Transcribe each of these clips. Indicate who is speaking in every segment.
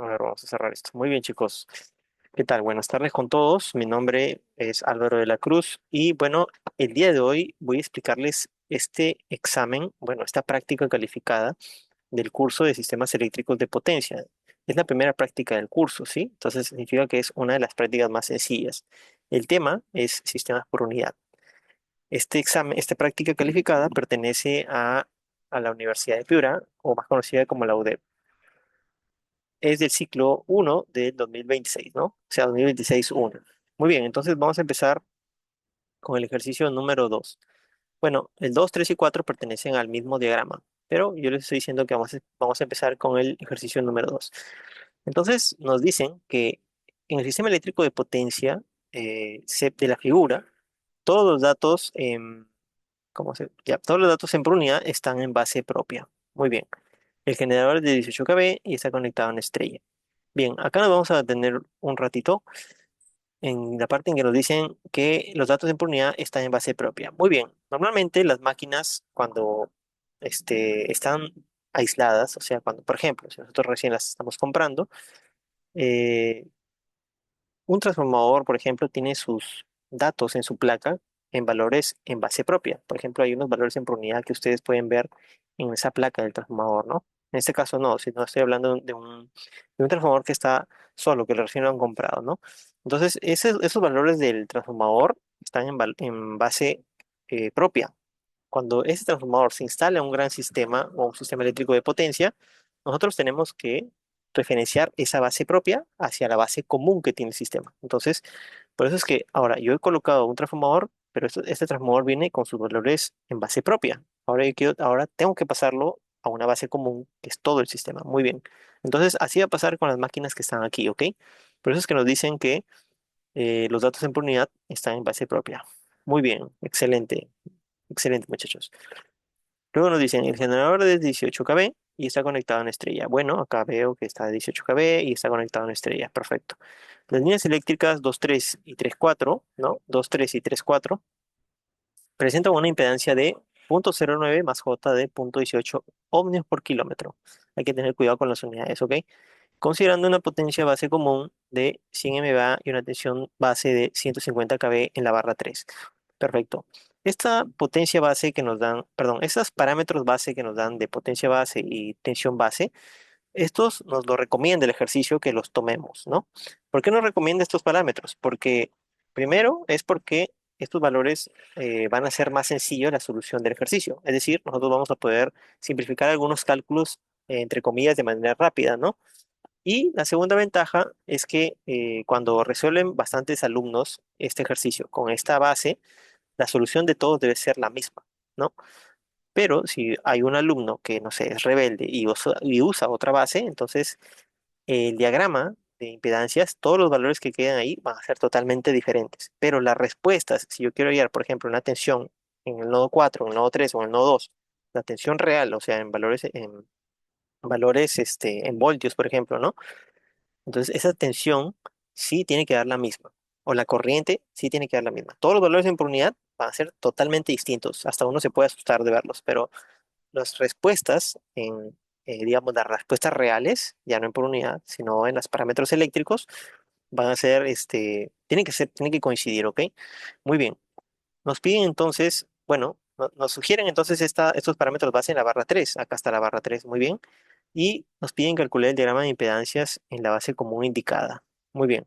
Speaker 1: A ver, vamos a cerrar esto. Muy bien, chicos. ¿Qué tal? Buenas tardes con todos. Mi nombre es Álvaro de la Cruz y bueno, el día de hoy voy a explicarles este examen, bueno, esta práctica calificada del curso de sistemas eléctricos de potencia. Es la primera práctica del curso, ¿sí? Entonces significa que es una de las prácticas más sencillas. El tema es sistemas por unidad. Este examen, esta práctica calificada pertenece a la Universidad de Piura, o más conocida como la UDEP. Es del ciclo uno del 2026, ¿no? O sea, 2026-1. Muy bien, entonces vamos a empezar con el ejercicio número 2. Bueno, el 2, 3 y 4 pertenecen al mismo diagrama, pero yo les estoy diciendo que vamos a empezar con el ejercicio número 2. Entonces, nos dicen que en el sistema eléctrico de potencia de la figura, todos los datos, todos los datos en por unidad están en base propia. Muy bien. El generador es de 18 kV y está conectado a una estrella. Bien, acá nos vamos a detener un ratito en la parte en que nos dicen que los datos en por unidad están en base propia. Muy bien, normalmente las máquinas cuando están aisladas, o sea, cuando, por ejemplo, si nosotros recién las estamos comprando, eh, un transformador, por ejemplo, tiene sus datos en su placa en valores en base propia. Por ejemplo, hay unos valores en por unidad que ustedes pueden ver en esa placa del transformador, ¿no? En este caso no, si no estoy hablando de un transformador que está solo, que recién lo han comprado, ¿no? Entonces, esos valores del transformador están en base propia. Cuando ese transformador se instala en un gran sistema o un sistema eléctrico de potencia, nosotros tenemos que referenciar esa base propia hacia la base común que tiene el sistema. Entonces, por eso es que ahora yo he colocado un transformador, pero este transformador viene con sus valores en base propia. Ahora tengo que pasarlo a una base común, que es todo el sistema. Muy bien. Entonces, así va a pasar con las máquinas que están aquí, ¿ok? Por eso es que nos dicen que los datos en por unidad están en base propia. Muy bien, excelente, excelente, muchachos. Luego nos dicen, el generador es 18 kV y está conectado a una estrella. Bueno, acá veo que está a 18 kV y está conectado a una estrella. Perfecto. Las líneas eléctricas 2,3 y 3,4, ¿no? 2,3 y 3,4 presentan una impedancia de 0,09 más J de 0,18 ohmios por kilómetro. Hay que tener cuidado con las unidades, ¿ok? Considerando una potencia base común de 100 MVA y una tensión base de 150 kV en la barra 3. Perfecto. Esta potencia base que nos dan, perdón, estos parámetros base que nos dan de potencia base y tensión base, estos nos lo recomienda el ejercicio que los tomemos, ¿no? ¿Por qué nos recomienda estos parámetros? Porque primero es porque estos valores van a hacer más sencillo la solución del ejercicio. Es decir, nosotros vamos a poder simplificar algunos cálculos, entre comillas, de manera rápida, ¿no? Y la segunda ventaja es que cuando resuelven bastantes alumnos este ejercicio con esta base, la solución de todos debe ser la misma, ¿no? Pero si hay un alumno que, no sé, es rebelde y usa otra base, entonces el diagrama de impedancias, todos los valores que quedan ahí van a ser totalmente diferentes. Pero las respuestas, si yo quiero hallar, por ejemplo, una tensión en el nodo 4, en el nodo 3 o en el nodo 2, la tensión real, o sea, en valores, en voltios, por ejemplo, ¿no? Entonces, esa tensión sí tiene que dar la misma. O la corriente sí tiene que dar la misma. Todos los valores en por unidad van a ser totalmente distintos. Hasta uno se puede asustar de verlos, pero las respuestas digamos, las respuestas reales, ya no en por unidad, sino en los parámetros eléctricos, van a ser, tienen que coincidir, ¿ok? Muy bien. Nos piden entonces, bueno, nos sugieren entonces estos parámetros base en la barra 3. Acá está la barra 3, muy bien. Y nos piden calcular el diagrama de impedancias en la base común indicada. Muy bien.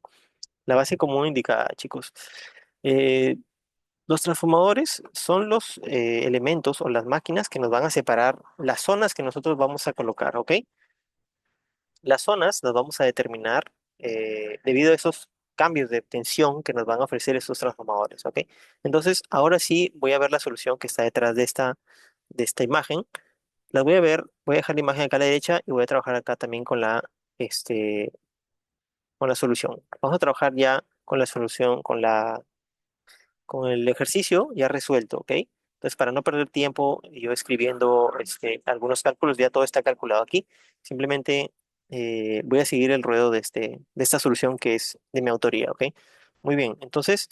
Speaker 1: La base común indicada, chicos. Eh, los transformadores son los elementos o las máquinas que nos van a separar las zonas que nosotros vamos a colocar, ¿ok? Las zonas las vamos a determinar debido a esos cambios de tensión que nos van a ofrecer estos transformadores, ¿ok? Entonces, ahora sí voy a ver la solución que está detrás de esta imagen. Las voy a ver, voy a dejar la imagen acá a la derecha y voy a trabajar acá también este, con la solución. Vamos a trabajar ya con la solución, con el ejercicio ya resuelto, ¿ok? Entonces, para no perder tiempo, yo escribiendo algunos cálculos, ya todo está calculado aquí. Simplemente voy a seguir el ruedo de esta solución que es de mi autoría, ¿ok? Muy bien, entonces,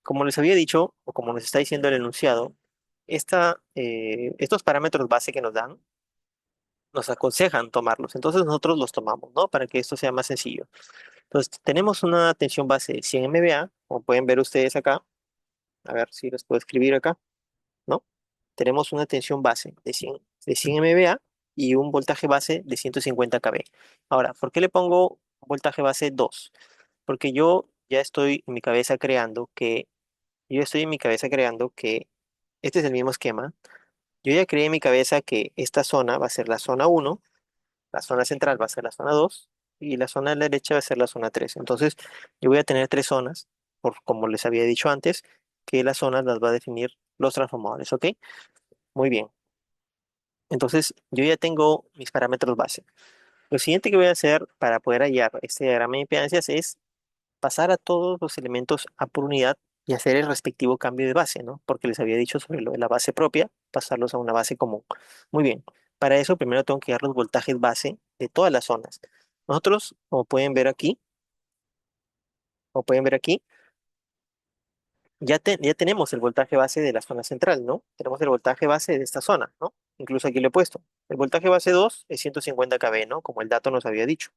Speaker 1: como les había dicho, o como nos está diciendo el enunciado, estos parámetros base que nos dan, nos aconsejan tomarlos. Entonces nosotros los tomamos, ¿no? Para que esto sea más sencillo. Entonces tenemos una tensión base de 100 MVA, como pueden ver ustedes acá. A ver si los puedo escribir acá, ¿no? Tenemos una tensión base de 100 MVA y un voltaje base de 150 kV. Ahora, ¿por qué le pongo voltaje base 2? Porque ya estoy en mi cabeza creando que, yo estoy en mi cabeza creando que este es el mismo esquema. Yo ya creé en mi cabeza que esta zona va a ser la zona 1, la zona central va a ser la zona 2 y la zona de la derecha va a ser la zona 3. Entonces, yo voy a tener tres zonas, por como les había dicho antes, que las zonas las va a definir los transformadores, ¿ok? Muy bien. Entonces, yo ya tengo mis parámetros base. Lo siguiente que voy a hacer para poder hallar este diagrama de impedancias es pasar a todos los elementos a por unidad y hacer el respectivo cambio de base, ¿no? Porque les había dicho sobre lo de la base propia, pasarlos a una base común. Muy bien. Para eso, primero tengo que dar los voltajes base de todas las zonas. Nosotros, como pueden ver aquí, ya tenemos el voltaje base de la zona central, ¿no? Tenemos el voltaje base de esta zona, ¿no? Incluso aquí lo he puesto. El voltaje base 2 es 150 kV, ¿no? Como el dato nos había dicho.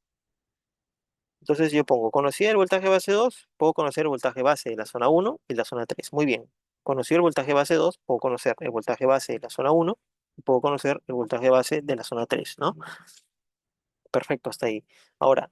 Speaker 1: Entonces yo pongo, conocí el voltaje base 2, puedo conocer el voltaje base de la zona 1 y la zona 3. Muy bien. Conocí el voltaje base 2, puedo conocer el voltaje base de la zona 1 y puedo conocer el voltaje base de la zona 3, ¿no? Perfecto, hasta ahí. Ahora,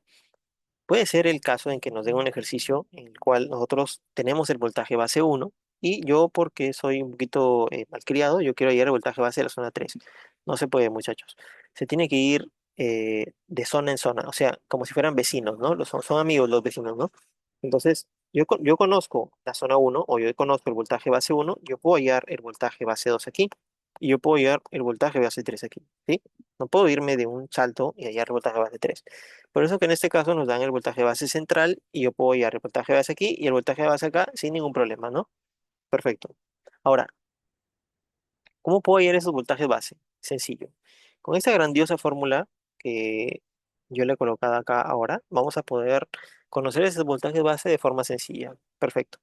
Speaker 1: puede ser el caso en que nos den un ejercicio en el cual nosotros tenemos el voltaje base 1 y yo, porque soy un poquito malcriado, yo quiero llegar al voltaje base de la zona 3. No se puede, muchachos. Se tiene que ir de zona en zona, o sea, como si fueran vecinos, ¿no? Son amigos los vecinos, ¿no? Entonces, yo conozco la zona 1 o yo conozco el voltaje base 1, yo puedo hallar el voltaje base 2 aquí y yo puedo hallar el voltaje base 3 aquí, ¿sí? No puedo irme de un salto y hallar el voltaje base 3. Por eso que en este caso nos dan el voltaje base central y yo puedo hallar el voltaje base aquí y el voltaje base acá sin ningún problema, ¿no? Perfecto. Ahora, ¿cómo puedo hallar esos voltajes base? Sencillo. Con esta grandiosa fórmula que yo le he colocado acá ahora, vamos a poder conocer esos voltajes base de forma sencilla. Perfecto.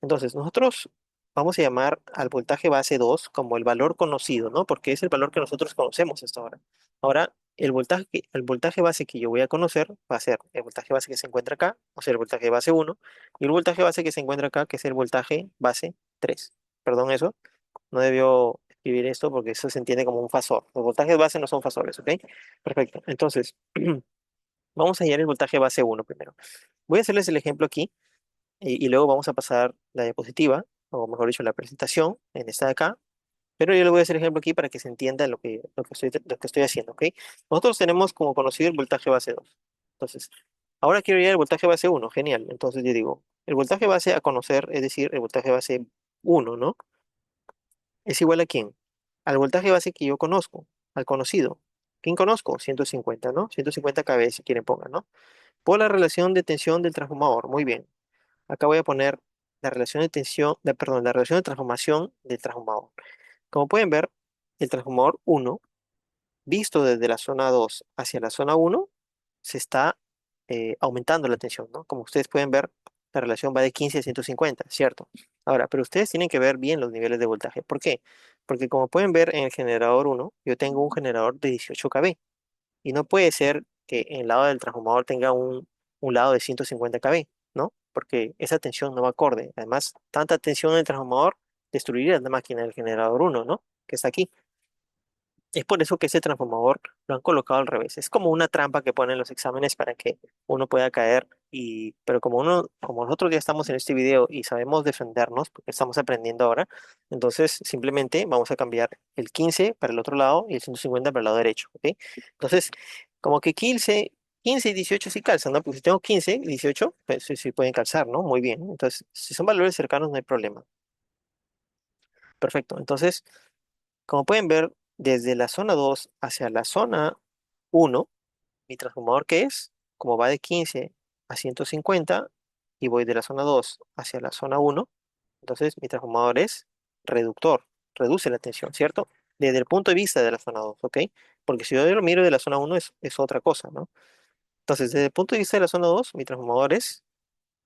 Speaker 1: Entonces, nosotros vamos a llamar al voltaje base 2 como el valor conocido, ¿no? Porque es el valor que nosotros conocemos hasta ahora. Ahora, el voltaje base que yo voy a conocer va a ser el voltaje base que se encuentra acá, o sea, el voltaje base 1, y el voltaje base que se encuentra acá, que es el voltaje base 3. Perdón eso, no debió escribir esto porque eso se entiende como un fasor. Los voltajes base no son fasores, ¿ok? Perfecto. Entonces, vamos a hallar el voltaje base 1 primero. Voy a hacerles el ejemplo aquí y luego vamos a pasar la diapositiva, o mejor dicho, la presentación en esta de acá. Pero yo le voy a hacer el ejemplo aquí para que se entienda lo que estoy haciendo, ¿ok? Nosotros tenemos como conocido el voltaje base 2. Entonces, ahora quiero hallar el voltaje base 1. Genial. Entonces yo digo, el voltaje base a conocer, es decir, el voltaje base 1, ¿no? ¿Es igual a quién? Al voltaje base que yo conozco, al conocido. ¿Quién conozco? 150, ¿no? 150 kV si quieren pongan, ¿no? Por la relación de tensión del transformador. Muy bien. Acá voy a poner la relación de tensión, perdón, la relación de transformación del transformador. Como pueden ver, el transformador 1, visto desde la zona 2 hacia la zona 1, se está aumentando la tensión, ¿no? Como ustedes pueden ver, la relación va de 15 a 150, ¿cierto? Ahora, pero ustedes tienen que ver bien los niveles de voltaje. ¿Por qué? Porque como pueden ver en el generador 1, yo tengo un generador de 18 kV y no puede ser que en el lado del transformador tenga un lado de 150 kV, ¿no? Porque esa tensión no va acorde. Además, tanta tensión en el transformador destruiría la máquina del generador 1, ¿no? Que está aquí. Es por eso que ese transformador lo han colocado al revés. Es como una trampa que ponen en los exámenes para que uno pueda caer. Pero como nosotros ya estamos en este video y sabemos defendernos, porque estamos aprendiendo ahora, entonces simplemente vamos a cambiar el 15 para el otro lado y el 150 para el lado derecho, ¿ok? Entonces, como que 15 y 18 sí calzan, ¿no? Porque si tengo 15 y 18, pues sí, sí pueden calzar, ¿no? Muy bien. Entonces, si son valores cercanos, no hay problema. Perfecto. Entonces, como pueden ver, desde la zona 2 hacia la zona 1, mi transformador que es, como va de 15 a 150 y voy de la zona 2 hacia la zona 1, entonces mi transformador es reductor, reduce la tensión, ¿cierto? Desde el punto de vista de la zona 2, ¿ok? Porque si yo lo miro de la zona 1 es otra cosa, ¿no? Entonces, desde el punto de vista de la zona 2, mi transformador es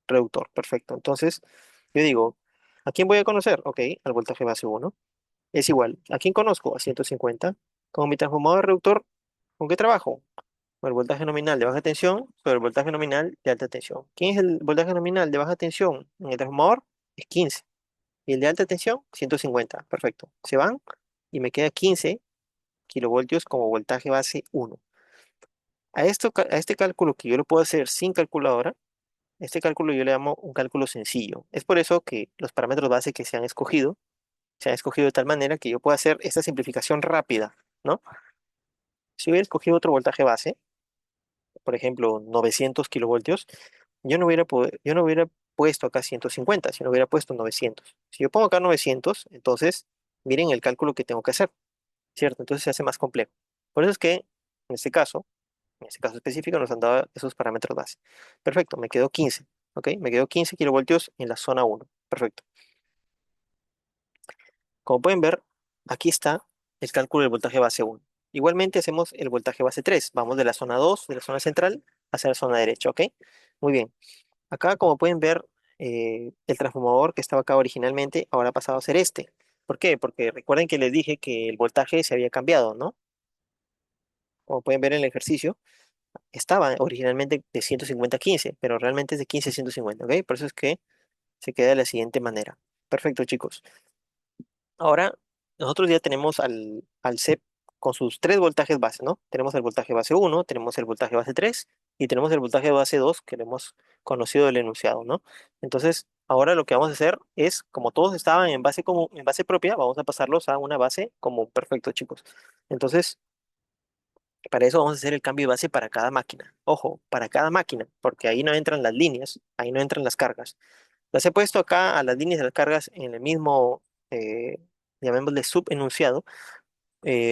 Speaker 1: reductor, perfecto. Entonces, yo digo, ¿a quién voy a conocer? Ok, al voltaje base 1. Es igual. ¿A quién conozco? A 150. Como mi transformador reductor, ¿Con qué trabajo? Con el voltaje nominal de baja tensión sobre el voltaje nominal de alta tensión. ¿Quién es el voltaje nominal de baja tensión en el transformador? Es 15. Y el de alta tensión, 150. Perfecto. Se van y me queda 15 kilovoltios como voltaje base 1. A este cálculo que yo lo puedo hacer sin calculadora, este cálculo yo le llamo un cálculo sencillo. Es por eso que los parámetros base que se han escogido de tal manera que yo pueda hacer esta simplificación rápida, ¿no? Si hubiera escogido otro voltaje base, por ejemplo, 900 kilovoltios, yo no hubiera puesto acá 150, sino hubiera puesto 900. Si yo pongo acá 900, entonces miren el cálculo que tengo que hacer, ¿cierto? Entonces se hace más complejo. Por eso es que en este caso, en este caso específico, nos han dado esos parámetros base. Perfecto, me quedó 15, ¿ok? Me quedó 15 kilovoltios en la zona 1. Perfecto. Como pueden ver, aquí está el cálculo del voltaje base 1. Igualmente hacemos el voltaje base 3. Vamos de la zona 2, de la zona central, hacia la zona derecha, ¿ok? Muy bien. Acá, como pueden ver, el transformador que estaba acá originalmente ahora ha pasado a ser este. ¿Por qué? Porque recuerden que les dije que el voltaje se había cambiado, ¿no? Como pueden ver en el ejercicio, estaba originalmente de 150 a 15, pero realmente es de 15 a 150, ¿ok? Por eso es que se queda de la siguiente manera. Perfecto, chicos. Ahora, nosotros ya tenemos al CEP con sus tres voltajes base, ¿no? Tenemos el voltaje base 1, tenemos el voltaje base 3 y tenemos el voltaje base 2 que lo hemos conocido del enunciado, ¿no? Entonces, ahora lo que vamos a hacer es, como todos estaban en base, como, en base propia, vamos a pasarlos a una base como perfecto, chicos. Entonces, para eso vamos a hacer el cambio de base para cada máquina. Ojo, para cada máquina, porque ahí no entran las líneas, ahí no entran las cargas. Las he puesto acá a las líneas de las cargas en el mismo, llamémosle subenunciado,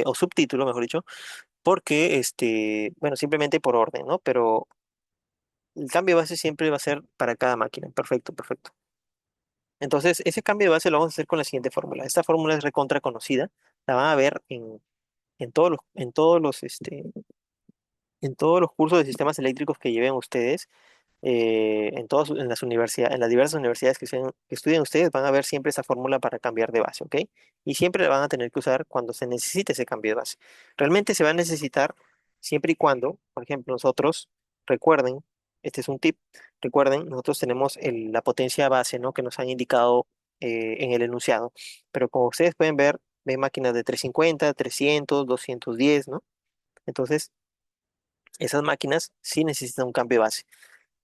Speaker 1: o subtítulo, mejor dicho, porque, bueno, simplemente por orden, ¿no? Pero el cambio de base siempre va a ser para cada máquina. Perfecto, perfecto. Entonces, ese cambio de base lo vamos a hacer con la siguiente fórmula. Esta fórmula es recontra conocida, la van a ver en todos los cursos de sistemas eléctricos que lleven ustedes, en las universidades, en las diversas universidades que estudien ustedes, van a ver siempre esa fórmula para cambiar de base, ¿ok? Y siempre la van a tener que usar cuando se necesite ese cambio de base. Realmente se va a necesitar siempre y cuando, por ejemplo, nosotros, recuerden, este es un tip, recuerden, nosotros tenemos la potencia base, ¿no? Que nos han indicado en el enunciado, pero como ustedes pueden ver, ven máquinas de 350, 300, 210, ¿no? Entonces, esas máquinas sí necesitan un cambio de base.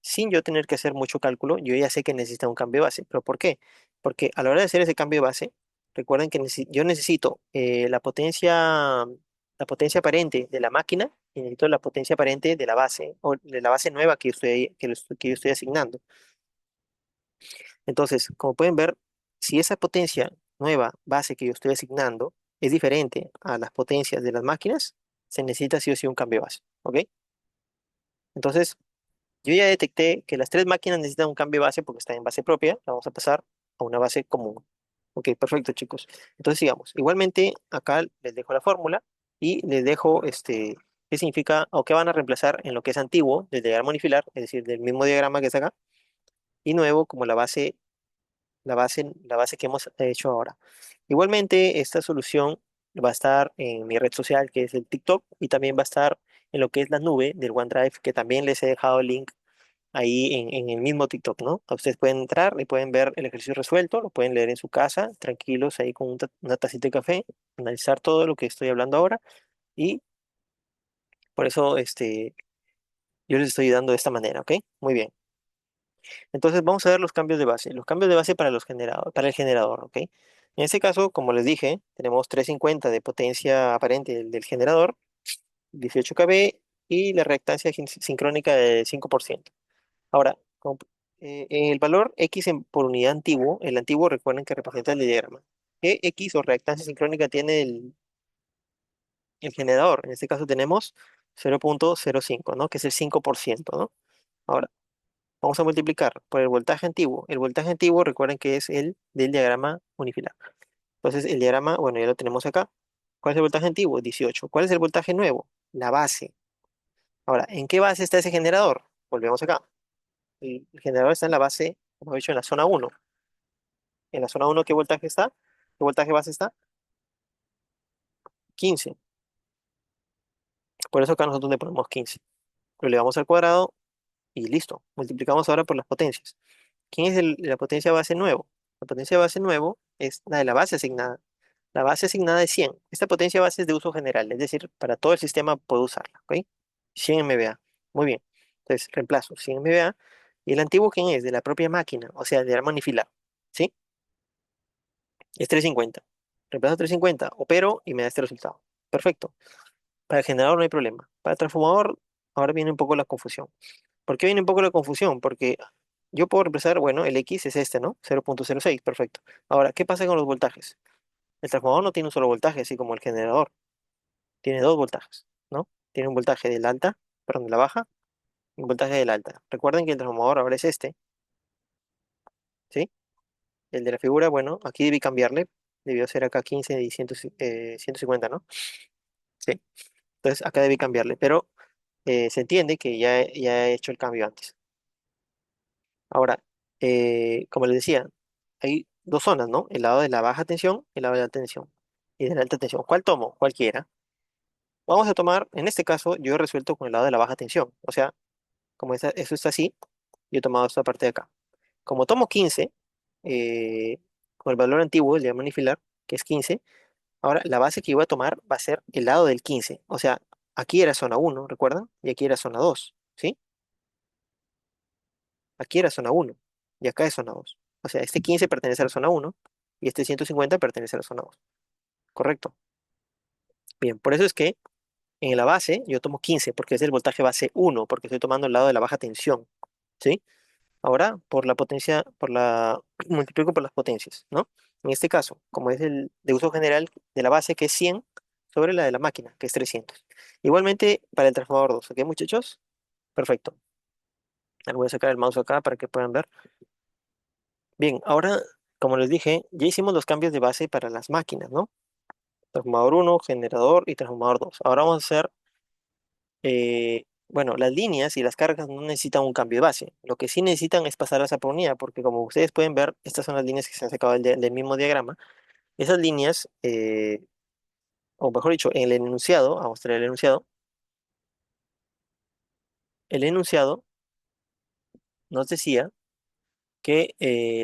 Speaker 1: Sin yo tener que hacer mucho cálculo, yo ya sé que necesita un cambio de base. ¿Pero por qué? Porque a la hora de hacer ese cambio de base, recuerden que yo necesito la potencia aparente de la máquina y necesito la potencia aparente de la base o de la base nueva que yo estoy asignando. Entonces, como pueden ver, si esa potencia nueva base que yo estoy asignando es diferente a las potencias de las máquinas, se necesita sí o sí un cambio de base. ¿Ok? Entonces, yo ya detecté que las tres máquinas necesitan un cambio de base porque están en base propia. La vamos a pasar a una base común. Ok, perfecto, chicos. Entonces sigamos. Igualmente, acá les dejo la fórmula y les dejo qué significa o qué van a reemplazar en lo que es antiguo del diagrama unifilar, es decir, del mismo diagrama que está acá, y nuevo como la base que hemos hecho ahora. Igualmente, esta solución va a estar en mi red social, que es el TikTok, y también va a estar en lo que es la nube del OneDrive, que también les he dejado el link ahí en el mismo TikTok, ¿no? Ustedes pueden entrar y pueden ver el ejercicio resuelto, lo pueden leer en su casa, tranquilos, ahí con una tacita de café, analizar todo lo que estoy hablando ahora y por eso yo les estoy dando de esta manera, ¿ok? Muy bien. Entonces vamos a ver los cambios de base. Los cambios de base para el generador, ¿ok? En este caso, como les dije, tenemos 350 de potencia aparente del generador, 18 kV y la reactancia sincrónica de 5%. Ahora, el valor X por unidad antiguo, el antiguo recuerden que representa el diagrama. ¿Qué X o reactancia sincrónica tiene el generador? En este caso tenemos 0,05, ¿no? Que es el 5%, ¿no? Ahora, vamos a multiplicar por el voltaje antiguo. El voltaje antiguo recuerden que es el del diagrama unifilar. Entonces, el diagrama, bueno, ya lo tenemos acá. ¿Cuál es el voltaje antiguo? 18. ¿Cuál es el voltaje nuevo? La base. Ahora, ¿en qué base está ese generador? Volvemos acá. El generador está en la base, como he dicho, en la zona 1. En la zona 1, ¿qué voltaje está? ¿Qué voltaje base está? 15. Por eso acá nosotros le ponemos 15. Lo elevamos al cuadrado y listo. Multiplicamos ahora por las potencias. ¿Quién es la potencia base nuevo? La potencia base nuevo es la de la base asignada. La base asignada es 100. Esta potencia base es de uso general, es decir, para todo el sistema puedo usarla, ¿ok? 100 MVA. Muy bien. Entonces, reemplazo 100 MVA. ¿Y el antiguo quién es? De la propia máquina, o sea, de arma anifilada. ¿Sí? Es 350. Reemplazo 350, opero y me da este resultado. Perfecto. Para el generador no hay problema. Para el transformador, ahora viene un poco la confusión. ¿Por qué viene un poco la confusión? Porque yo puedo reemplazar, bueno, el X es este, ¿no? 0.06, perfecto. Ahora, ¿qué pasa con los voltajes? El transformador no tiene un solo voltaje, así como el generador. Tiene dos voltajes, ¿no? Tiene un voltaje del alta, perdón, de la baja, y un voltaje del alta. Recuerden que el transformador ahora es este, ¿sí? El de la figura, bueno, aquí debí cambiarle. Debió ser acá 15 y 100, 150, ¿no? Sí. Entonces acá debí cambiarle, pero se entiende que ya he hecho el cambio antes. Ahora, como les decía, hay dos zonas, ¿no? El lado de la baja tensión y el lado de la alta tensión. Y de la alta tensión. ¿Cuál tomo? Cualquiera. Vamos a tomar, en este caso, yo he resuelto con el lado de la baja tensión. O sea, como eso está así, yo he tomado esta parte de acá. Como tomo 15, eh, con el valor antiguo, el de manifilar, que es 15, ahora la base que yo voy a tomar va a ser el lado del 15. O sea, aquí era zona 1, ¿recuerdan? Y aquí era zona 2, ¿sí? Aquí era zona 1 y acá es zona 2. O sea, este 15 pertenece a la zona 1 y este 150 pertenece a la zona 2. ¿Correcto? Bien, por eso es que en la base yo tomo 15 porque es el voltaje base 1, porque estoy tomando el lado de la baja tensión, ¿sí? Ahora, por la potencia, multiplico por las potencias, ¿no? En este caso, como es el de uso general de la base, que es 100, sobre la de la máquina, que es 300. Igualmente para el transformador 2, ¿ok, muchachos? Perfecto. Ahora voy a sacar el mouse acá para que puedan ver. Bien, ahora, como les dije, ya hicimos los cambios de base para las máquinas, ¿no? Transformador 1, generador y transformador 2. Ahora vamos a hacer, bueno, las líneas y las cargas no necesitan un cambio de base. Lo que sí necesitan es pasarlas a por unidad, porque como ustedes pueden ver, estas son las líneas que se han sacado del mismo diagrama. Esas líneas, o mejor dicho, en el enunciado, vamos a mostrar el enunciado nos decía que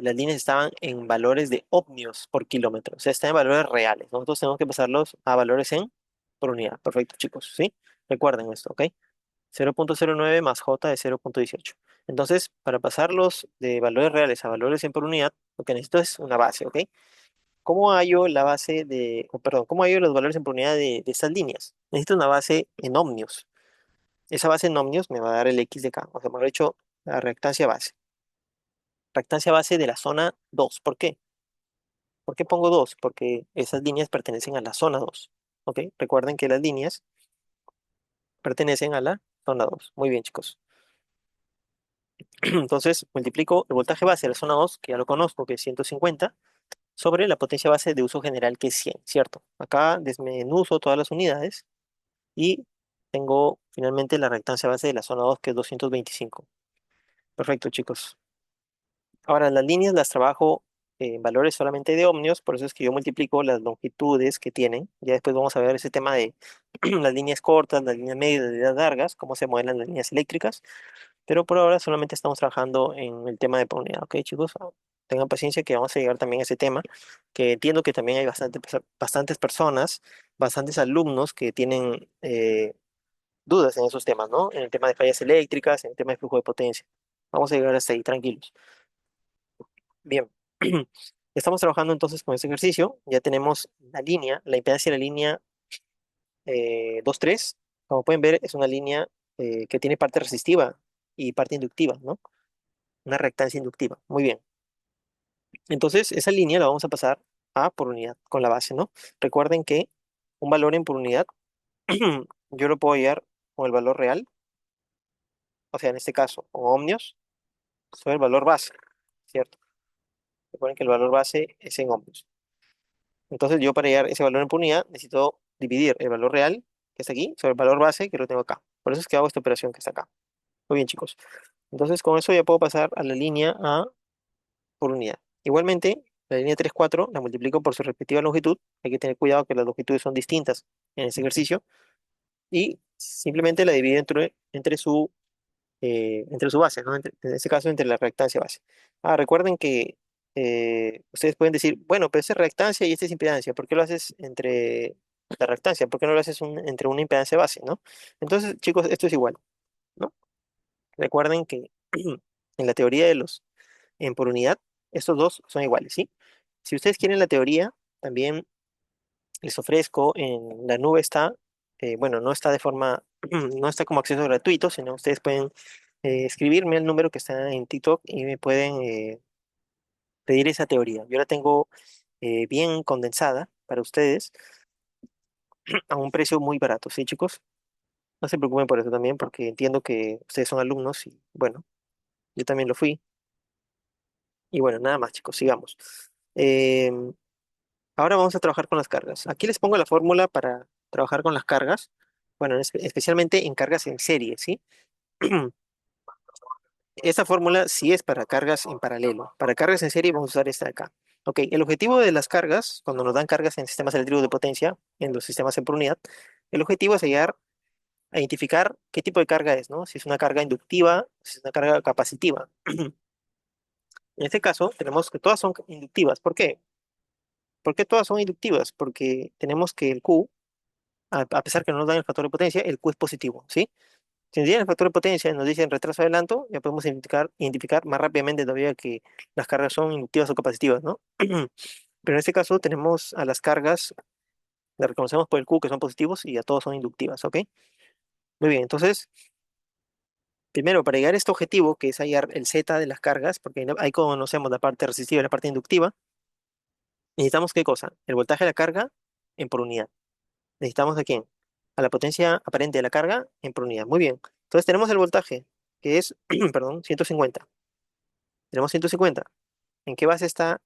Speaker 1: las líneas estaban en valores de ohmios por kilómetro, o sea, están en valores reales. Nosotros tenemos que pasarlos a valores por unidad. Perfecto, chicos, ¿sí? Recuerden esto, ¿ok? 0.09 más J de 0.18. Entonces, para pasarlos de valores reales a valores en por unidad, lo que necesito es una base, ¿ok? ¿Cómo hallo la base perdón, cómo hallo los valores en por unidad de estas líneas? Necesito una base en ohmios. Esa base en ohmios me va a dar el X de acá, o sea, mejor dicho, la reactancia base. Reactancia base de la zona 2. ¿Por qué? ¿Por qué pongo 2? Porque esas líneas pertenecen a la zona 2. ¿Ok? Recuerden que las líneas pertenecen a la zona 2. Muy bien, chicos. Entonces, multiplico el voltaje base de la zona 2, que ya lo conozco, que es 150, sobre la potencia base de uso general, que es 100, ¿cierto? Acá desmenuzo todas las unidades y tengo finalmente la reactancia base de la zona 2, que es 225. Perfecto, chicos. Ahora, las líneas las trabajo en valores solamente de ohmios, por eso es que yo multiplico las longitudes que tienen. Ya después vamos a ver ese tema de las líneas cortas, las líneas medias, las líneas largas, cómo se modelan las líneas eléctricas. Pero por ahora solamente estamos trabajando en el tema de por unidad, ¿ok, chicos? Tengan paciencia que vamos a llegar también a ese tema, que entiendo que también hay bastantes personas, bastantes alumnos que tienen dudas en esos temas, ¿no? En el tema de fallas eléctricas, en el tema de flujo de potencia. Vamos a llegar hasta ahí, tranquilos. Bien, estamos trabajando entonces con este ejercicio. Ya tenemos la línea, la impedancia de la línea 2,3. Como pueden ver, es una línea que tiene parte resistiva y parte inductiva, ¿no? Una reactancia inductiva. Muy bien. Entonces, esa línea la vamos a pasar a por unidad con la base, ¿no? Recuerden que un valor en por unidad, yo lo puedo hallar con el valor real, o sea, en este caso, con ohmios, sobre el valor base, ¿cierto? Recuerden que el valor base es en ohmios. Entonces yo para hallar ese valor en por unidad necesito dividir el valor real, que está aquí, sobre el valor base, que lo tengo acá. Por eso es que hago esta operación que está acá. Muy bien, chicos. Entonces con eso ya puedo pasar a la línea A por unidad. Igualmente, la línea 3 4 la multiplico por su respectiva longitud. Hay que tener cuidado que las longitudes son distintas en ese ejercicio. Y simplemente la divide entre su base, ¿no? En este caso, entre la reactancia base. Recuerden que ustedes pueden decir, bueno, pero esta es reactancia y esta es impedancia. ¿Por qué lo haces entre la reactancia? ¿Por qué no lo haces entre una impedancia base, ¿no? Entonces, chicos, esto es igual, ¿no? Recuerden que en la teoría de los en por unidad, estos dos son iguales, ¿sí? Si ustedes quieren la teoría, también les ofrezco en la nube está, bueno, no está de forma, no está como acceso gratuito, sino ustedes pueden escribirme el número que está en TikTok y me pueden pedir esa teoría. Yo la tengo bien condensada para ustedes a un precio muy barato, ¿sí, chicos? No se preocupen por eso también, porque entiendo que ustedes son alumnos y, bueno, yo también lo fui. Y bueno, nada más, chicos, sigamos. Em, Ahora vamos a trabajar con las cargas. Aquí les pongo la fórmula para trabajar con las cargas. Bueno, especialmente en cargas en serie, ¿sí? Esta fórmula sí es para cargas en paralelo. Para cargas en serie vamos a usar esta de acá. Ok, el objetivo de las cargas, cuando nos dan cargas en sistemas eléctricos de potencia, en los sistemas en por unidad, el objetivo es llegar a identificar qué tipo de carga es, ¿no? Si es una carga inductiva, si es una carga capacitiva. En este caso, tenemos que todas son inductivas. ¿Por qué? ¿Por qué todas son inductivas? Porque tenemos que el Q, a pesar que no nos dan el factor de potencia, el Q es positivo, ¿sí? Si nos dieran el factor de potencia y nos dicen retraso adelanto, ya podemos identificar más rápidamente todavía que las cargas son inductivas o capacitivas, ¿no? Pero en este caso tenemos a las cargas, las reconocemos por el Q que son positivos y a todos son inductivas, ¿ok? Muy bien, entonces, primero, para llegar a este objetivo, que es hallar el Z de las cargas, porque ahí conocemos la parte resistiva y la parte inductiva, necesitamos ¿qué cosa? El voltaje de la carga en por unidad. ¿Necesitamos de quién? A la potencia aparente de la carga en por unidad. Muy bien. Entonces tenemos el voltaje, que es, perdón, 150. Tenemos 150. ¿En qué base está,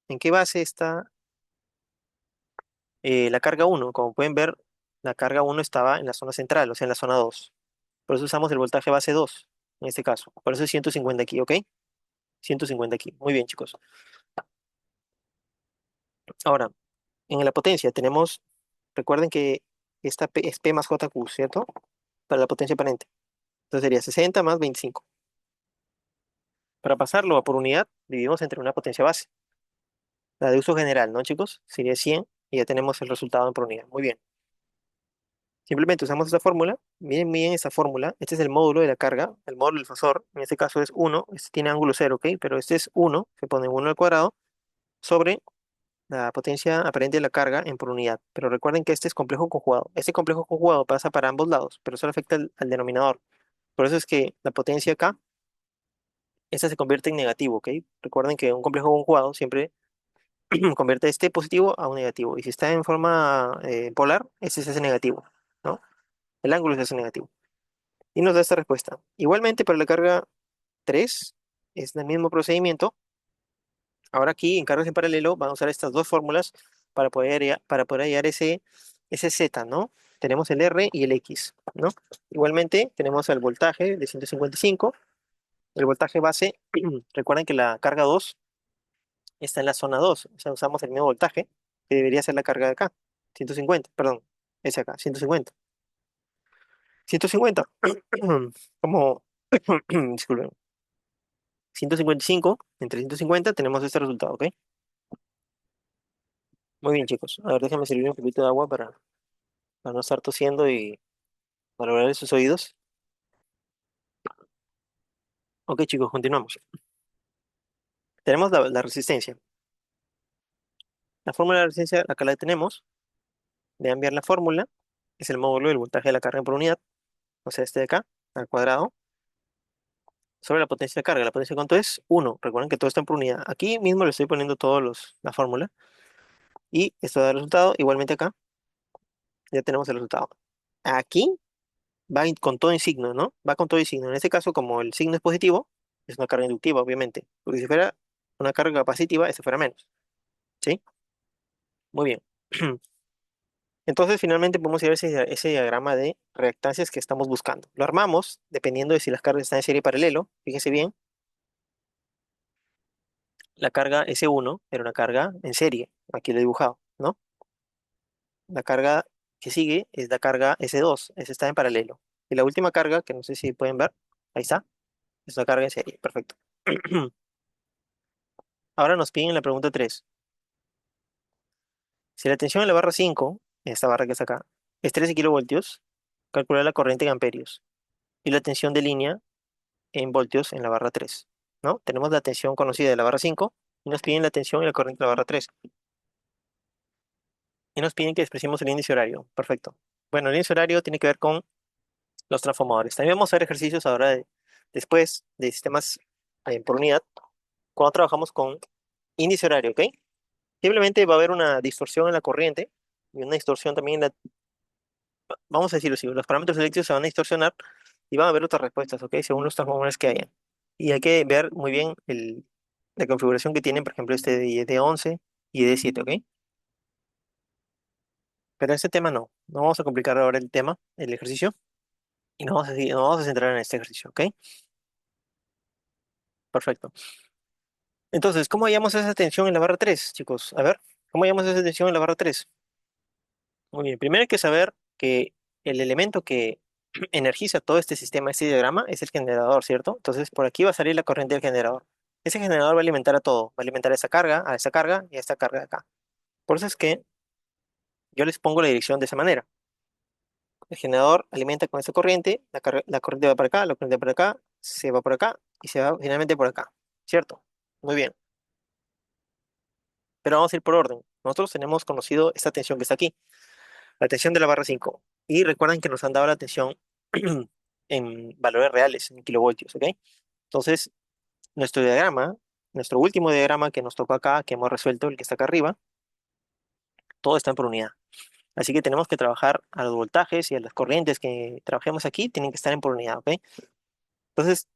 Speaker 1: en qué base está la carga uno? Como pueden ver, la carga uno estaba en la zona central, o sea, en la zona 2. Por eso usamos el voltaje base 2 en este caso. Por eso es 150 aquí, ¿ok? 150 aquí. Muy bien, chicos. Ahora, en la potencia tenemos, recuerden que esta P es P más JQ, ¿cierto? Para la potencia aparente. Entonces sería 60 más 25. Para pasarlo a por unidad, dividimos entre una potencia base. La de uso general, ¿no, chicos? Sería 100 y ya tenemos el resultado en por unidad. Muy bien. Simplemente usamos esta fórmula. Miren bien esta fórmula. Este es el módulo de la carga, el módulo del fasor. En este caso es 1. Este tiene ángulo 0, ¿ok? Pero este es 1. Se pone 1 al cuadrado sobre la potencia aparente de la carga en por unidad. Pero recuerden que este es complejo conjugado. Este complejo conjugado pasa para ambos lados, pero solo afecta al denominador. Por eso es que la potencia acá, esta se convierte en negativo, ¿ok? Recuerden que un complejo conjugado siempre convierte este positivo a un negativo. Y si está en forma polar, este se hace negativo, ¿no? El ángulo se hace negativo. Y nos da esta respuesta. Igualmente para la carga 3 es el mismo procedimiento. Ahora aquí en cargas en paralelo vamos a usar estas dos fórmulas para poder hallar ese Z, ¿no? Tenemos el R y el X, ¿no? Igualmente tenemos el voltaje de 155, el voltaje base. Recuerden que la carga 2 está en la zona 2, o sea, usamos el mismo voltaje que debería ser la carga de acá, 150, perdón, ese acá, 150. 150, como, disculpen, 155 entre 150 tenemos este resultado, ¿ok? Muy bien, chicos. A ver, déjenme servir un poquito de agua para no estar tosiendo y para lograr sus oídos. Ok, chicos, continuamos. Tenemos la resistencia. La fórmula de la resistencia, acá la tenemos. Voy a enviar la fórmula. Es el módulo del voltaje de la carga por unidad. O sea, este de acá, al cuadrado, sobre la potencia de carga. ¿La potencia cuánto es? 1. Recuerden que todo está en por unidad. Aquí mismo le estoy poniendo la fórmula. Y esto da el resultado. Igualmente acá, ya tenemos el resultado. Aquí con todo en signo, ¿no? Va con todo en signo. En este caso, como el signo es positivo, es una carga inductiva, obviamente. Porque si fuera una carga capacitiva, este fuera menos. ¿Sí? Muy bien. Entonces, finalmente podemos llegar a ese diagrama de reactancias que estamos buscando. Lo armamos dependiendo de si las cargas están en serie paralelo. Fíjense bien, la carga S1 era una carga en serie. Aquí lo he dibujado, ¿no? La carga que sigue es la carga S2, esa está en paralelo. Y la última carga, que no sé si pueden ver, ahí está, es una carga en serie, perfecto. Ahora nos piden la pregunta 3. Si la tensión en la barra 5, esta barra que está acá, es 13 kilovoltios, calcular la corriente en amperios. Y la tensión de línea en voltios en la barra 3, ¿no? Tenemos la tensión conocida de la barra 5 y nos piden la tensión y la corriente de la barra 3. Y nos piden que expresemos el índice horario. Perfecto. Bueno, el índice horario tiene que ver con los transformadores. También vamos a ver ejercicios ahora después de sistemas por unidad, cuando trabajamos con índice horario, ¿ok? Simplemente va a haber una distorsión en la corriente y una distorsión también en la... Vamos a decirlo así, los parámetros eléctricos se van a distorsionar y van a haber otras respuestas, ¿ok? Según los transformadores que hayan. Y hay que ver muy bien la configuración que tienen, por ejemplo, este de 11 y de 7, ¿ok? Pero este tema no. No vamos a complicar ahora el tema, el ejercicio, y nos vamos a centrar en este ejercicio, ¿ok? Perfecto. Entonces, ¿cómo hallamos esa tensión en la barra 3, chicos? A ver, ¿cómo hallamos esa tensión en la barra 3? Muy bien, primero hay que saber que el elemento que energiza todo este sistema, este diagrama, es el generador, ¿cierto? Entonces, por aquí va a salir la corriente del generador. Ese generador va a alimentar a todo, va a alimentar a esa carga y a esta carga de acá. Por eso es que yo les pongo la dirección de esa manera. El generador alimenta con esa corriente, la corriente va para acá, la corriente va para acá, se va por acá y se va finalmente por acá, ¿cierto? Muy bien, pero vamos a ir por orden. Nosotros tenemos conocido esta tensión que está aquí, la tensión de la barra 5. Y recuerden que nos han dado la tensión en valores reales, en kilovoltios, ¿ok? Entonces, nuestro diagrama, nuestro último diagrama que nos tocó acá, que hemos resuelto, el que está acá arriba, todo está en por unidad. Así que tenemos que trabajar a los voltajes y a las corrientes que trabajemos aquí, tienen que estar en por unidad, ¿ok? Entonces,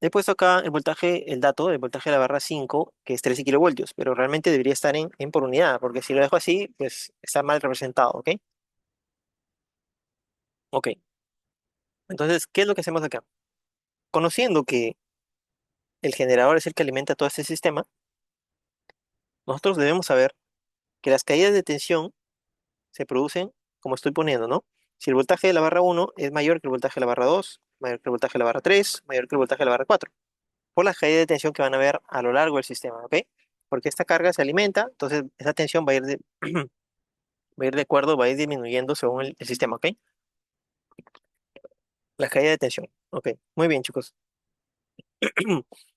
Speaker 1: he puesto acá el voltaje, el dato del voltaje de la barra 5, que es 13 kilovoltios, pero realmente debería estar en por unidad, porque si lo dejo así, pues está mal representado, ¿ok? Ok, entonces, ¿qué es lo que hacemos acá? Conociendo que el generador es el que alimenta todo este sistema, nosotros debemos saber que las caídas de tensión se producen como estoy poniendo, ¿no? Si el voltaje de la barra 1 es mayor que el voltaje de la barra 2, mayor que el voltaje de la barra 3, mayor que el voltaje de la barra 4, por las caídas de tensión que van a haber a lo largo del sistema, ¿ok? Porque esta carga se alimenta, entonces esa tensión va a ir va a ir de acuerdo, va a ir disminuyendo según el sistema, ¿ok? La caída de tensión, ¿ok? Muy bien, chicos.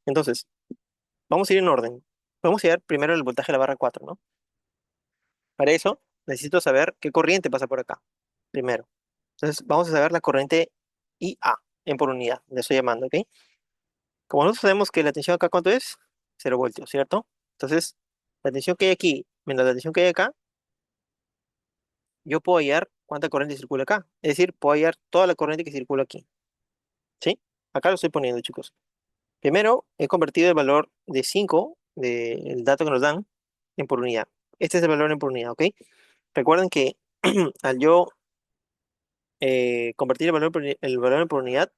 Speaker 1: Entonces, vamos a ir en orden. Vamos a ir primero el voltaje de la barra 4, ¿no? Para eso, necesito saber qué corriente pasa por acá, primero. Entonces, vamos a saber la corriente IA en por unidad, le estoy llamando, ¿ok? Como nosotros sabemos que la tensión acá, ¿cuánto es? 0 voltios, ¿cierto? Entonces, la tensión que hay aquí menos la tensión que hay acá, yo puedo hallar cuánta corriente circula acá. Es decir, puedo hallar toda la corriente que circula aquí, ¿sí? Acá lo estoy poniendo, chicos. Primero, he convertido el valor de 5 del dato que nos dan en por unidad. Este es el valor en por unidad, ¿ok? Recuerden que al yo convertir el valor en por unidad,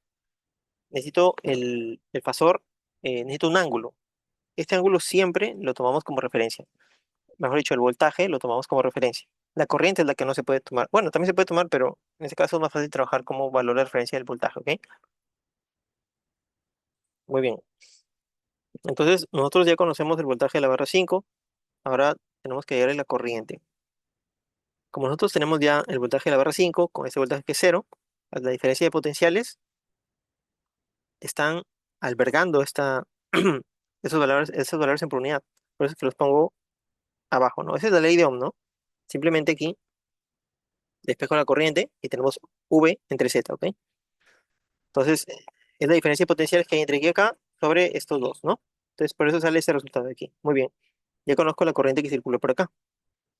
Speaker 1: necesito el fasor, necesito un ángulo. Este ángulo siempre lo tomamos como referencia. Mejor dicho, el voltaje lo tomamos como referencia. La corriente es la que no se puede tomar. Bueno, también se puede tomar, pero en este caso es más fácil trabajar como valor de referencia del voltaje, ¿ok? Muy bien. Entonces, nosotros ya conocemos el voltaje de la barra 5. Ahora tenemos que hallar la corriente. Como nosotros tenemos ya el voltaje de la barra 5 con ese voltaje que es 0, la diferencia de potenciales están albergando esos valores en por unidad. Por eso es que los pongo abajo, ¿no? Esa es la ley de Ohm, ¿no? Simplemente aquí despejo la corriente y tenemos V entre Z, ¿ok? Entonces, es la diferencia de potenciales que hay entre aquí y acá sobre estos dos, ¿no? Entonces, por eso sale ese resultado de aquí. Muy bien. Ya conozco la corriente que circula por acá.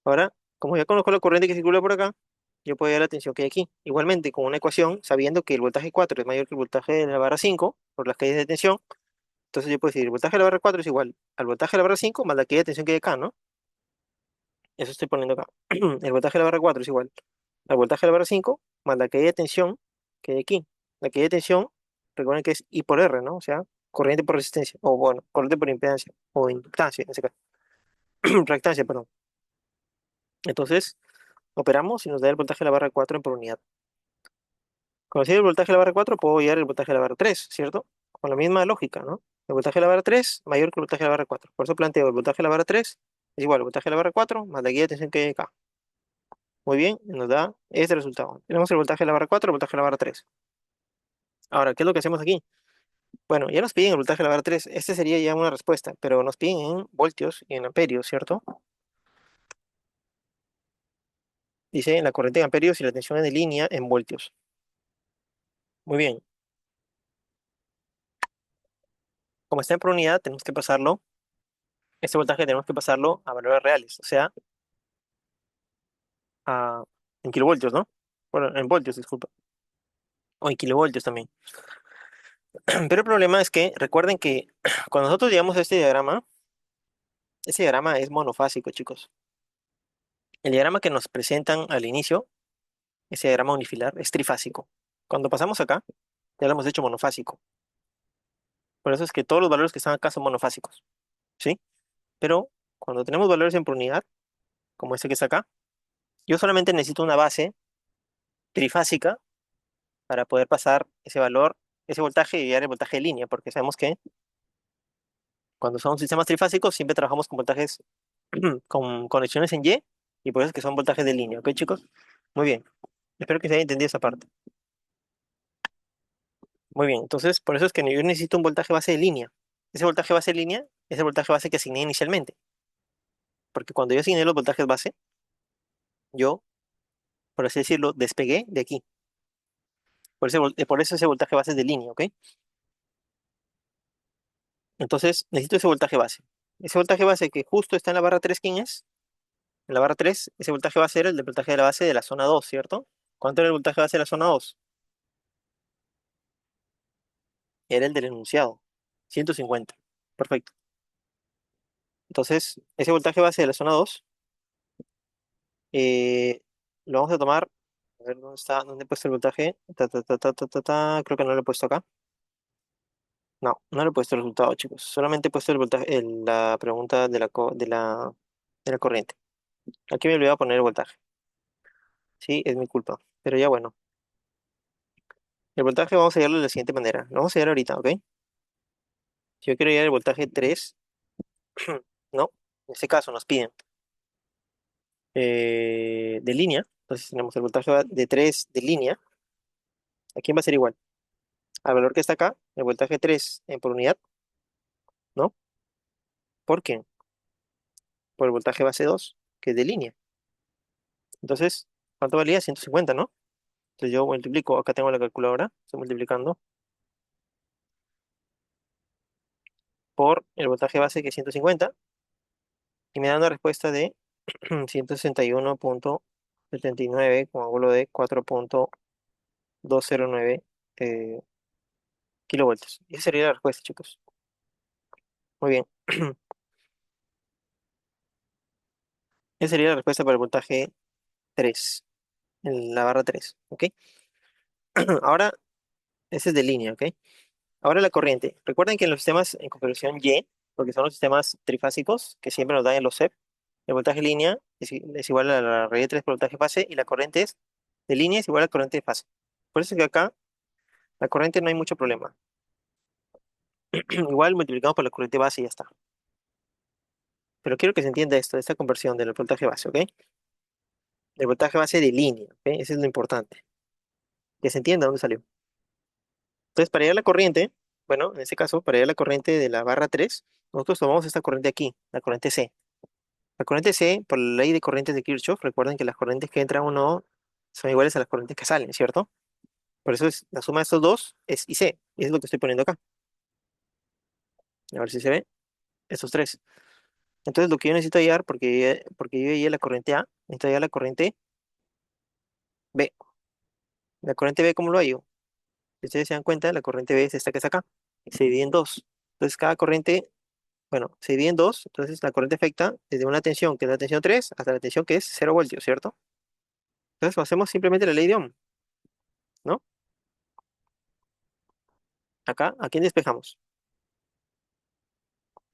Speaker 1: Ahora, como ya conozco la corriente que circula por acá, yo puedo ver la tensión que hay aquí. Igualmente, con una ecuación, sabiendo que el voltaje 4 es mayor que el voltaje de la barra 5 por las caídas de tensión, entonces yo puedo decir, el voltaje de la barra 4 es igual al voltaje de la barra 5 más la caída de tensión que hay acá, ¿no? Eso estoy poniendo acá. El voltaje de la barra 4 es igual al voltaje de la barra 5 más la caída de tensión que hay aquí. La caída de tensión, recuerden que es I por R, ¿no? O sea, corriente por resistencia, o bueno, corriente por impedancia, o inductancia, en ese caso. Reactancia, perdón. Entonces, Operamos y nos da el voltaje de la barra 4 en por unidad. Conocido el voltaje de la barra 4, puedo hallar el voltaje de la barra 3, ¿cierto? Con la misma lógica, ¿no? El voltaje de la barra 3 mayor que el voltaje de la barra 4. Por eso planteo el voltaje de la barra 3 es igual al voltaje de la barra 4 más la guía de tensión que hay acá. Muy bien, nos da este resultado. Tenemos el voltaje de la barra 4, el voltaje de la barra 3. Ahora, ¿qué es lo que hacemos aquí? Bueno, ya nos piden el voltaje de la barra 3. Este sería ya una respuesta, pero nos piden en voltios y en amperios, ¿cierto? Dice la corriente en amperios y la tensión en línea en voltios. Muy bien. Como está en por unidad, tenemos que pasarlo, este voltaje tenemos que pasarlo a valores reales, o sea, a, en kilovoltios, ¿no? Bueno, en voltios, disculpa. O en kilovoltios también. Pero el problema es que recuerden que cuando nosotros llegamos a este diagrama, ese diagrama es monofásico, chicos. El diagrama que nos presentan al inicio, ese diagrama unifilar, es trifásico. Cuando pasamos acá, ya lo hemos hecho monofásico. Por eso es que todos los valores que están acá son monofásicos, ¿sí? Pero cuando tenemos valores en por unidad, como este que está acá, yo solamente necesito una base trifásica para poder pasar ese valor, ese voltaje y llegar el voltaje de línea, porque sabemos que cuando son sistemas trifásicos siempre trabajamos con voltajes con conexiones en y por eso es que son voltajes de línea, ¿ok, chicos? Muy bien, espero que se haya entendido esa parte. Muy bien, entonces por eso es que yo necesito un voltaje base de línea. Ese voltaje base de línea es el voltaje base que asigné inicialmente, porque cuando yo asigné los voltajes base, yo, por así decirlo, despegué de aquí. Por eso ese voltaje base es de línea, ¿ok? Entonces necesito ese voltaje base. Ese voltaje base que justo está en la barra 3, ¿quién es? En la barra 3 ese voltaje va a ser el del voltaje de la base de la zona 2, ¿cierto? ¿Cuánto era el voltaje base de la zona 2? Era el del enunciado, 150. Perfecto. Entonces, ese voltaje base de la zona 2 eh, lo vamos a tomar. A ver, ¿dónde está? ¿Dónde he puesto el voltaje? Creo que no lo he puesto acá. No, no le he puesto el resultado, chicos. Solamente he puesto el voltaje, la pregunta de la corriente. Aquí me olvidé poner el voltaje. Sí, es mi culpa. Pero ya bueno. El voltaje vamos a hallarlo de la siguiente manera. Lo vamos a hallar ahorita, ¿ok? Si yo quiero hallar el voltaje 3, ¿no? En este caso nos piden de línea. Entonces tenemos el voltaje de 3 de línea. ¿A quién va a ser igual? Al valor que está acá, el voltaje 3 en por unidad, ¿no? ¿Por qué? Por el voltaje base 2 que es de línea. Entonces, ¿cuánto valía? 150, ¿no? Entonces yo multiplico, acá tengo la calculadora, estoy multiplicando por el voltaje base que es 150 y me da una respuesta de 161,79 con ángulo de 4,209 eh, kilovoltios. Y esa sería la respuesta, chicos. Muy bien. Esa sería la respuesta para el voltaje 3, en la barra 3, ¿ok? Ahora, ese es de línea, ¿ok? Ahora la corriente. Recuerden que en los sistemas en configuración Y, porque son los sistemas trifásicos que siempre nos dan en los CEP, el voltaje línea es igual a la raíz de 3 por voltaje fase y la corriente de línea es igual a la corriente de fase. Por eso es que acá la corriente no hay mucho problema. Igual multiplicamos por la corriente base y ya está. Pero quiero que se entienda esto, esta conversión del voltaje base, ¿ok? El voltaje base de línea, ¿ok? Eso es lo importante. Que se entienda dónde salió. Entonces, para ir a la corriente, bueno, en este caso, para ir a la corriente de la barra 3, nosotros tomamos esta corriente aquí, la corriente C. La corriente C, por la ley de corrientes de Kirchhoff, recuerden que las corrientes que entran o no son iguales a las corrientes que salen, ¿cierto? Por eso es la suma de estos dos es IC, y es lo que estoy poniendo acá. A ver si se ve, estos tres. Entonces, lo que yo necesito hallar, porque yo hallé la corriente A, necesito hallar la corriente B. La corriente B, ¿cómo lo hallo? Si ustedes se dan cuenta, la corriente B es esta que está acá. Se divide en dos. Entonces, cada corriente, bueno, se divide en dos. Entonces, la corriente afecta desde una tensión que es la tensión 3 hasta la tensión que es 0 voltios, ¿cierto? Entonces, hacemos simplemente la ley de Ohm, ¿no? Acá, ¿a quién despejamos?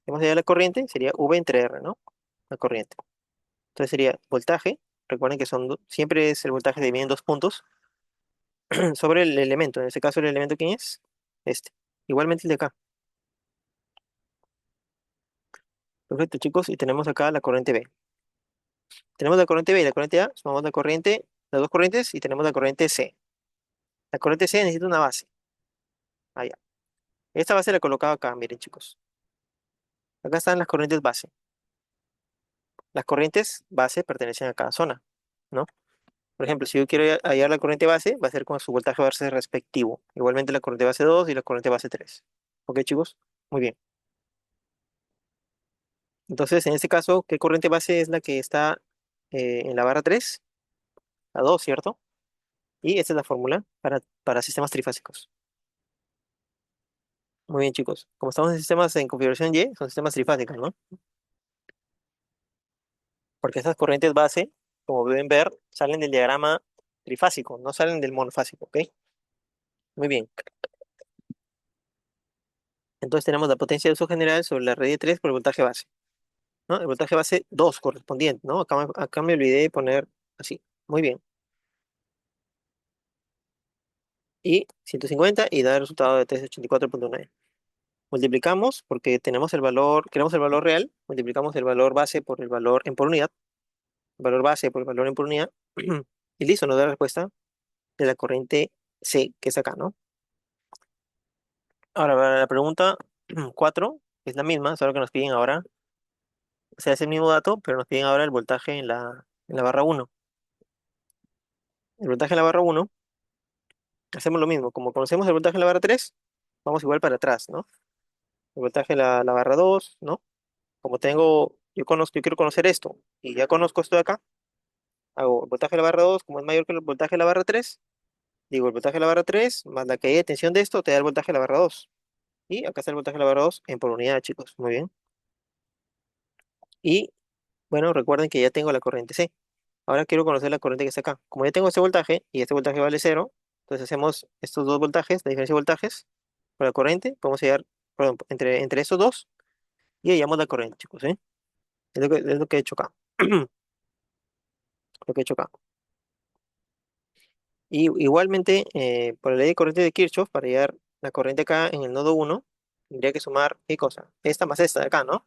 Speaker 1: Vamos a hallar la corriente, sería V entre R, ¿no? La corriente. Entonces, sería voltaje. recuerden que siempre es el voltaje dividido en dos puntos sobre el elemento. En este caso, ¿el elemento quién es? Este. Igualmente el de acá. Perfecto, chicos. Y tenemos acá la corriente B. Tenemos la corriente B y la corriente A. Sumamos la corriente, las dos corrientes y tenemos la corriente C. La corriente C necesita una base. Allá. Esta base la he colocado acá, miren, chicos. Acá están las corrientes base. Las corrientes base pertenecen a cada zona, ¿no? Por ejemplo, si yo quiero hallar la corriente base, va a ser con su voltaje base respectivo. Igualmente la corriente base 2 y la corriente base 3. ¿Ok, chicos? Muy bien. Entonces, en este caso, ¿qué corriente base es la que está en la barra 3? La 2, ¿cierto? Y esta es la fórmula para sistemas trifásicos. Muy bien, chicos. Como estamos en sistemas en configuración Y, son sistemas trifásicos, ¿no? Porque estas corrientes base, como pueden ver, salen del diagrama trifásico, no salen del monofásico, ¿ok? Muy bien. Entonces tenemos la potencia de uso general sobre la red de 3 por el voltaje base, ¿no? El voltaje base 2 correspondiente, ¿no? Acá me olvidé de poner así. Muy bien. Y 150 y da el resultado de 384,9. Multiplicamos porque tenemos el valor, queremos el valor real, multiplicamos el valor base por el valor en por unidad, el valor base por el valor en por unidad, y listo, nos da la respuesta de la corriente C, que es acá, ¿no? Ahora, para la pregunta 4 es la misma, solo que nos piden ahora, o sea, es el mismo dato, pero nos piden ahora el voltaje en la barra 1. El voltaje en la barra 1, hacemos lo mismo, como conocemos el voltaje en la barra 3, vamos igual para atrás, ¿no? El voltaje en la barra 2, ¿no? Como yo quiero conocer esto, y ya conozco esto de acá, hago el voltaje de la barra 2, como es mayor que el voltaje de la barra 3, digo el voltaje de la barra 3 más la caída de tensión de esto te da el voltaje de la barra 2. Y acá está el voltaje de la barra 2 en por unidad, chicos. Muy bien. Y bueno, recuerden que ya tengo la corriente C. Ahora quiero conocer la corriente que está acá. Como ya tengo este voltaje y este voltaje vale cero, entonces hacemos estos dos voltajes, la diferencia de voltajes, por la corriente, podemos hallar, perdón, entre estos dos y hallamos la corriente, chicos, ¿eh? Es lo que he hecho acá. Lo que he hecho acá. Y igualmente, por la ley de corriente de Kirchhoff, para hallar la corriente acá en el nodo 1, tendría que sumar, ¿qué cosa? Esta más esta de acá, ¿no?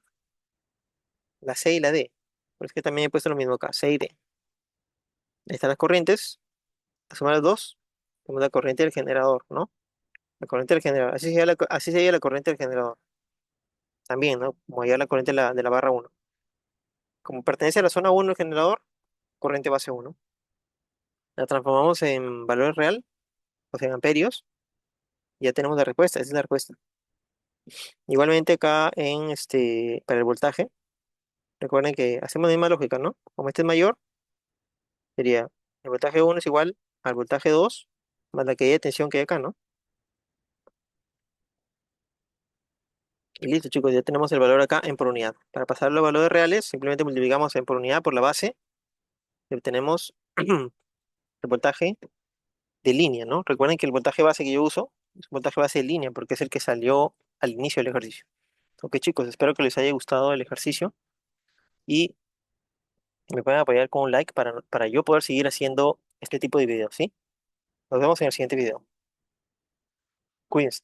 Speaker 1: La C y la D. Por eso que también he puesto lo mismo acá, C y D. Ahí están las corrientes, a sumar las dos, tenemos la corriente del generador, ¿no? La corriente del generador, así sería la corriente del generador. También, ¿no? Como hallar la corriente de la barra 1. Como pertenece a la zona 1 el generador, corriente base 1. La transformamos en valor real, o sea, en amperios, y ya tenemos la respuesta, esa es la respuesta. Igualmente acá para el voltaje, recuerden que hacemos la misma lógica, ¿no? Como este es mayor, sería el voltaje 1 es igual al voltaje 2 más la caída de tensión que hay acá, ¿no? Y listo, chicos, ya tenemos el valor acá en por unidad. Para pasarlo a valores reales, simplemente multiplicamos en por unidad por la base y obtenemos el voltaje de línea, ¿no? Recuerden que el voltaje base que yo uso es un voltaje base de línea porque es el que salió al inicio del ejercicio. Ok, chicos, espero que les haya gustado el ejercicio y me pueden apoyar con un like para yo poder seguir haciendo este tipo de videos, ¿sí? Nos vemos en el siguiente video. Cuídense.